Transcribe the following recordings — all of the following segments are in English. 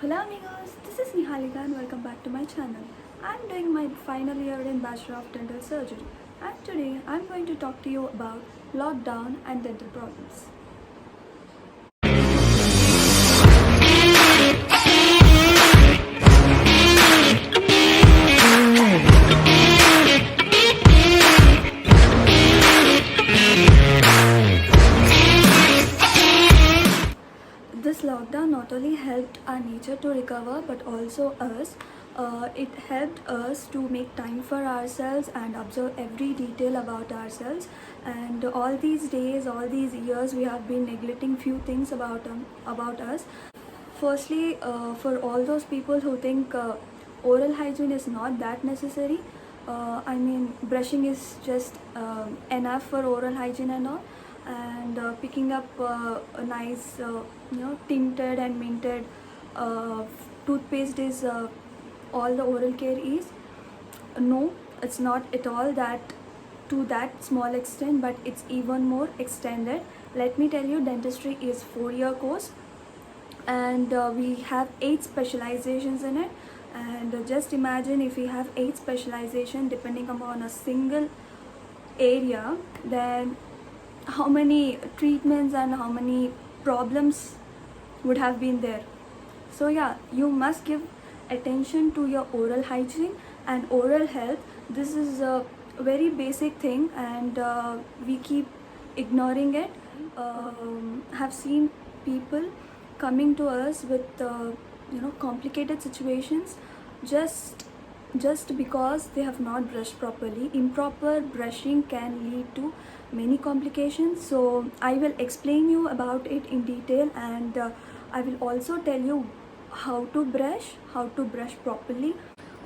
Hello amigos, this is Nihalika and welcome back to my channel. I'm doing my final year in Bachelor of Dental Surgery and today I'm going to talk to you about lockdown and dental problems. This lockdown not only helped our nature to recover but also us. It helped us to make time for ourselves and observe every detail about ourselves. And all these days, all these years, we have been neglecting few things about us. Firstly, for all those people who think oral hygiene is not that necessary, I mean, brushing is just enough for oral hygiene and all, and picking up a nice, tinted and minted toothpaste is all the oral care is. No, it's not at all that to that small extent, but it's even more extended. Let me tell you, dentistry is 4-year course and we have 8 specializations in it. And just imagine if we have 8 specialization depending upon a single area, then how many treatments and how many problems would have been there. So yeah, you must give attention to your oral hygiene and oral health. This is a very basic thing and we keep ignoring it. Have seen people coming to us with complicated situations just because they have not brushed properly. Improper brushing can lead to many complications, so I will explain you about it in detail, and I will also tell you how to brush properly.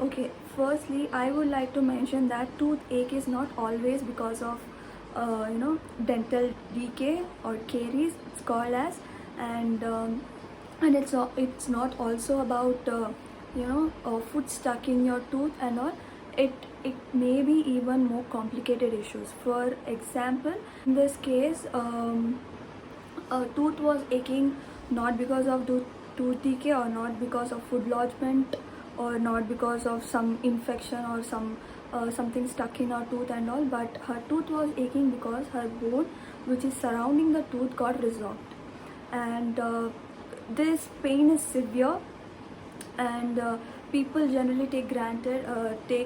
Okay, firstly I would like to mention that toothache is not always because of dental decay or caries, it's called as. And it's not also about food stuck in your tooth and all. It may be even more complicated issues. For example, in this case, a tooth was aching not because of tooth decay or not because of food lodgement or not because of some infection or something stuck in her tooth and all, but her tooth was aching because her bone which is surrounding the tooth got resolved. And this pain is severe, and people generally take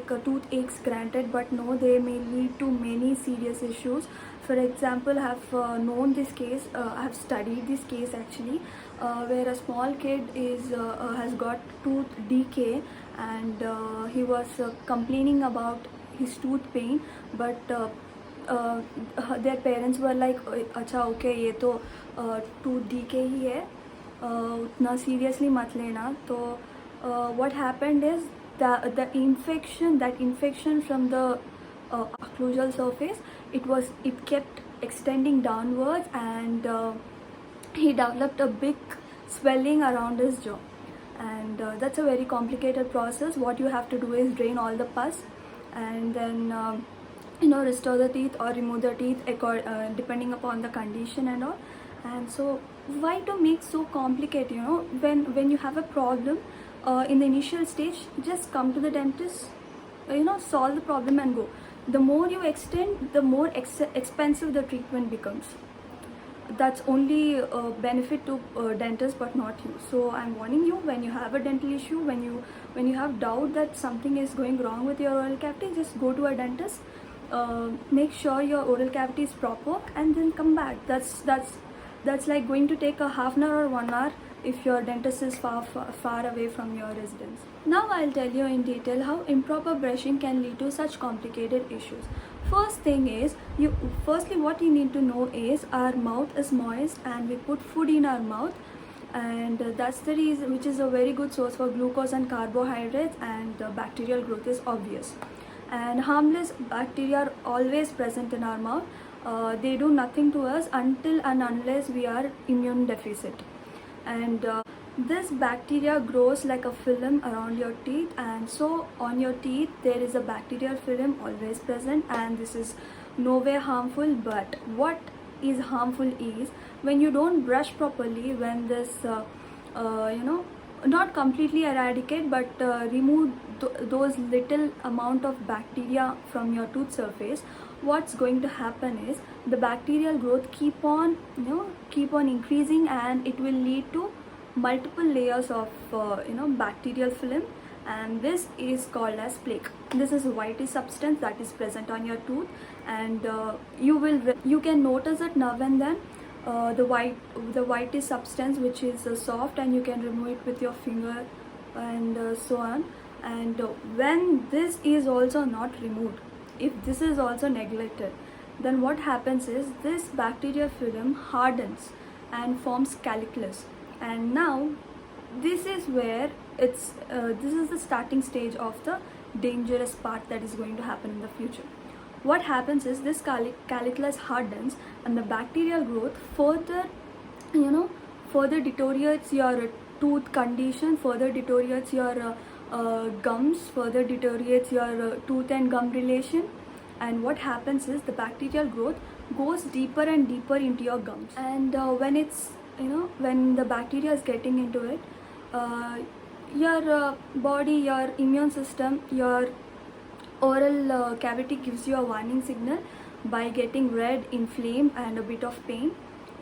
toothaches granted, but no, they may lead to many serious issues. For example, I have known this case, I have studied this case actually, where a small kid has got tooth decay, and he was complaining about his tooth pain, but their parents were like, अच्छा okay, ये तो tooth decay ही है, उतना seriously मत लेना. तो what happened is the infection from the occlusal surface, it kept extending downwards, and he developed a big swelling around his jaw. And that's a very complicated process. What you have to do is drain all the pus and then restore the teeth or remove the teeth depending upon the condition and all. And so why to make so complicated? When you have a problem in the initial stage, just come to the dentist, solve the problem and go. The more you extend, the more expensive the treatment becomes. That's only a benefit to dentists but not you. So I'm warning you, when you have a dental issue, when you have doubt that something is going wrong with your oral cavity, just go to a dentist, make sure your oral cavity is proper, and then come back. That's like going to take a half an hour or 1 hour if your dentist is far away from your residence. Now I'll tell you in detail how improper brushing can lead to such complicated issues. First thing is, firstly what you need to know is our mouth is moist and we put food in our mouth, and that's the reason, which is a very good source for glucose and carbohydrates, and bacterial growth is obvious. And harmless bacteria are always present in our mouth. They do nothing to us until and unless we are immune deficit. And this bacteria grows like a film around your teeth, and so on your teeth there is a bacterial film always present, and this is nowhere harmful. But what is harmful is when you don't brush properly, when this not completely eradicate, but remove those little amount of bacteria from your tooth surface, what's going to happen is the bacterial growth keep on increasing, and it will lead to multiple layers of bacterial film, and this is called as plaque. This is a whitish substance that is present on your tooth, and you can notice it now and then. The whitish substance which is soft, and you can remove it with your finger, and so on. And when this is also not removed, if this is also neglected, then what happens is this bacterial film hardens and forms calicles. And now this is where this is the starting stage of the dangerous part that is going to happen in the future. What happens is this calicus hardens, and the bacterial growth further deteriorates your tooth condition, further deteriorates your gums, further deteriorates your tooth and gum relation. And what happens is the bacterial growth goes deeper and deeper into your gums, and when the bacteria is getting into it, your body, your immune system, your oral cavity gives you a warning signal by getting red, inflamed, and a bit of pain,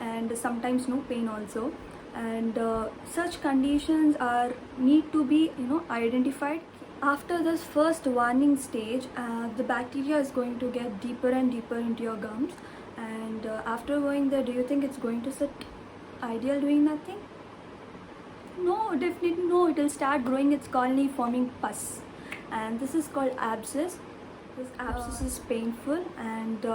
and sometimes no pain also. And such conditions need to be identified. After this first warning stage, the bacteria is going to get deeper and deeper into your gums, and after going there, do you think it's going to sit ideal doing nothing? No, definitely no. It will start growing its colony, forming pus, and this is called abscess. This abscess is painful, and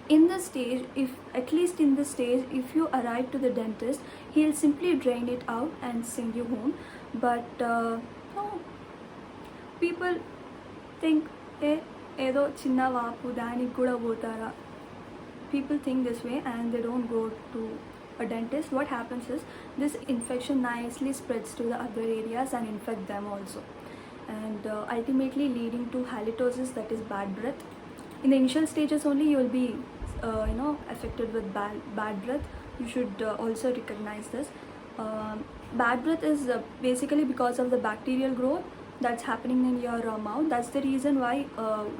in this stage, if you arrive to the dentist, he'll simply drain it out and send you home. But no, people think ఏదో చిన్న వాపు దానికి కూడా పోతారా. People think this way, and they don't go to a dentist. What happens is this infection nicely spreads to the other areas and infect them also, and ultimately leading to halitosis, that is bad breath. In the initial stages only you will be affected with bad breath. You should also recognize this. Bad breath is basically because of the bacterial growth that's happening in your mouth. That's the reason why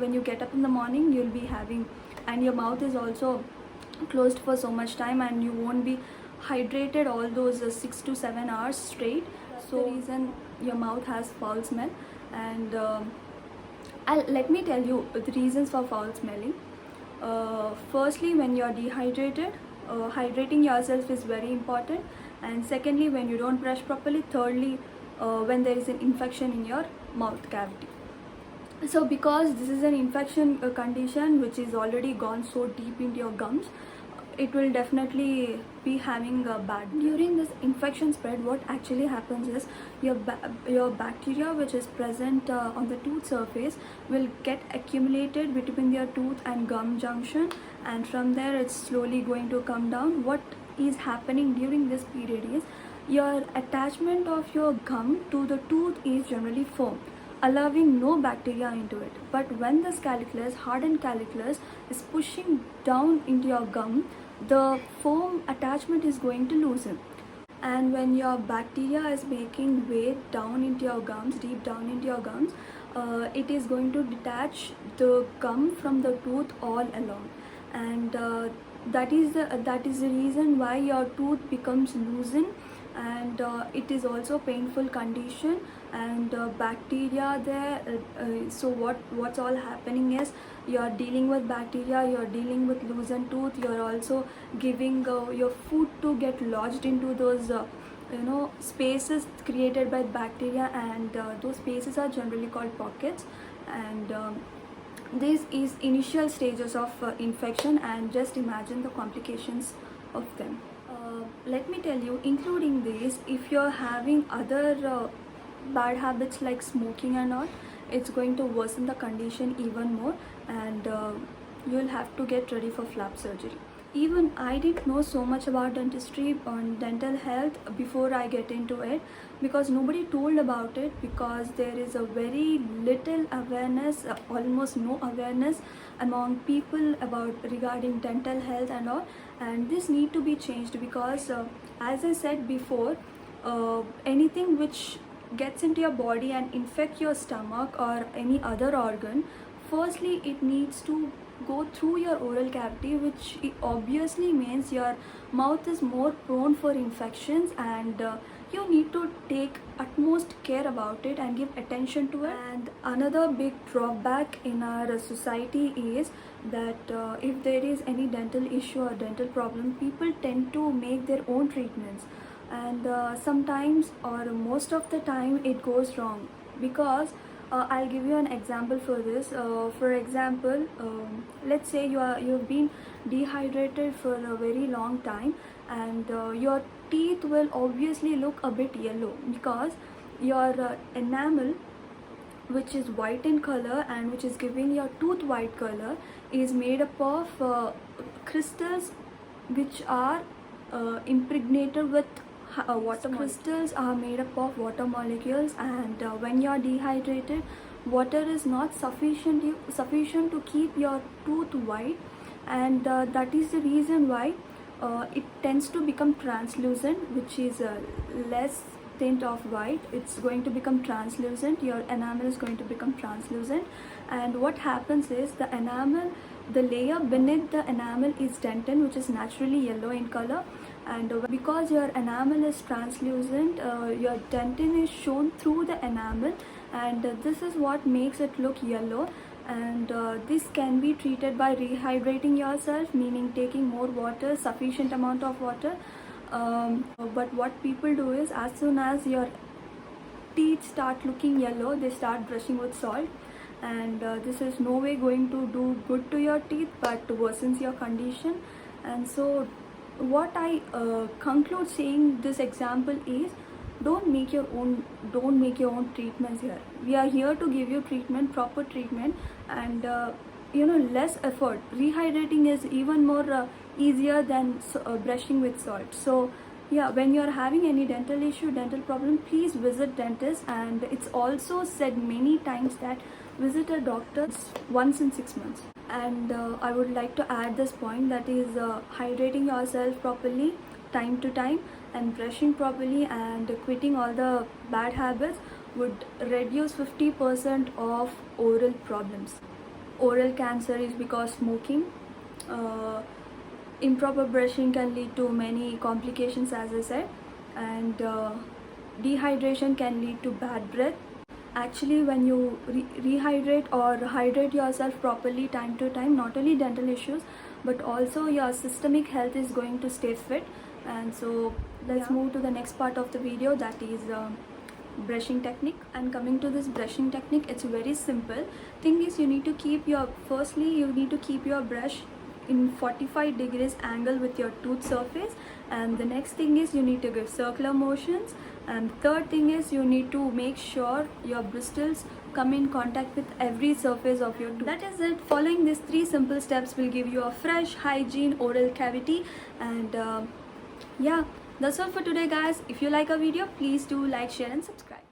when you get up in the morning, you'll be having, and your mouth is also closed for so much time, and you won't be hydrated all those 6 to 7 hours straight. So the reason your mouth has foul smell. And let me tell you the reasons for foul smelling. Firstly, when you're dehydrated, hydrating yourself is very important. And secondly, when you don't brush properly. Thirdly, when there is an infection in your mouth cavity. So because this is an infection condition which is already gone so deep into your gums, it will definitely be having a bad. During this infection spread, what actually happens is your bacteria which is present on the tooth surface will get accumulated between your tooth and gum junction, and from there it's slowly going to come down. What is happening during this period is your attachment of your gum to the tooth is generally firm, allowing no bacteria into it. But when this calicus, hardened calicus, is pushing down into your gum, the firm attachment is going to loosen. And when your bacteria is making way down into your gums, deep down into your gums, it is going to detach the gum from the tooth all along. And that is the reason why your tooth becomes loosened, and it is also painful condition, and bacteria there. So what's all happening is you're dealing with bacteria, you're dealing with loosened tooth, you're also giving your food to get lodged into those spaces created by bacteria, and those spaces are generally called pockets. And this is initial stages of infection, and just imagine the complications of them. Let me tell you, including this, if you're having other bad habits like smoking and all, it's going to worsen the condition even more, and you'll have to get ready for flap surgery. Even I didn't know so much about dentistry on dental health before I get into it, because nobody told about it, because there is a very little awareness, almost no awareness among people about regarding dental health and all. And this need to be changed, because as I said before, anything which gets into your body and infect your stomach or any other organ, firstly it needs to go through your oral cavity, which obviously means your mouth is more prone for infections, and you need to take utmost care about it and give attention to it. And another big drawback in our society is that if there is any dental issue or dental problem, people tend to make their own treatments, and sometimes or most of the time it goes wrong, because I'll give you an example for this. For example, let's say you've been dehydrated for a very long time, and your teeth will obviously look a bit yellow because your enamel, which is white in color and which is giving your tooth white color, is made up of crystals which are impregnated with water. Crystals are made up of water molecules, and when you are dehydrated, water is not sufficient to keep your tooth white, and that is the reason why it tends to become translucent, which is less tint of white. It's going to become translucent, your enamel is going to become translucent, and what happens is the layer beneath the enamel is dentin, which is naturally yellow in color, and because your enamel is translucent, your dentin is shown through the enamel, and this is what makes it look yellow. And this can be treated by rehydrating yourself, meaning taking more water, sufficient amount of water. But what people do is, as soon as your teeth start looking yellow, they start brushing with salt, and this is no way going to do good to your teeth but worsens your condition. And so what I conclude saying this example is, don't make your own treatments here. We are here to give you proper treatment, and less effort. Rehydrating is even more easier than brushing with salt. So yeah, when you're having any dental issue, dental problem, please visit dentist. And it's also said many times that visit a doctor once in 6 months. And I would like to add this point, that is hydrating yourself properly time to time and brushing properly and quitting all the bad habits would reduce 50% of oral problems. Oral cancer is because smoking. Improper brushing can lead to many complications, as I said, and dehydration can lead to bad breath. Actually, when you rehydrate or hydrate yourself properly time to time, not only dental issues but also your systemic health is going to stay fit. And so let's move to the next part of the video, that is brushing technique. And coming to this brushing technique, it's very simple. Thing is, you need to keep your brush in 45 degrees angle with your tooth surface, and the next thing is you need to give circular motions, and third thing is you need to make sure your bristles come in contact with every surface of your tooth. That is it. Following these 3 simple steps will give you a fresh hygiene oral cavity. And yeah, that's all for today, guys. If you like our video, please do like, share and subscribe.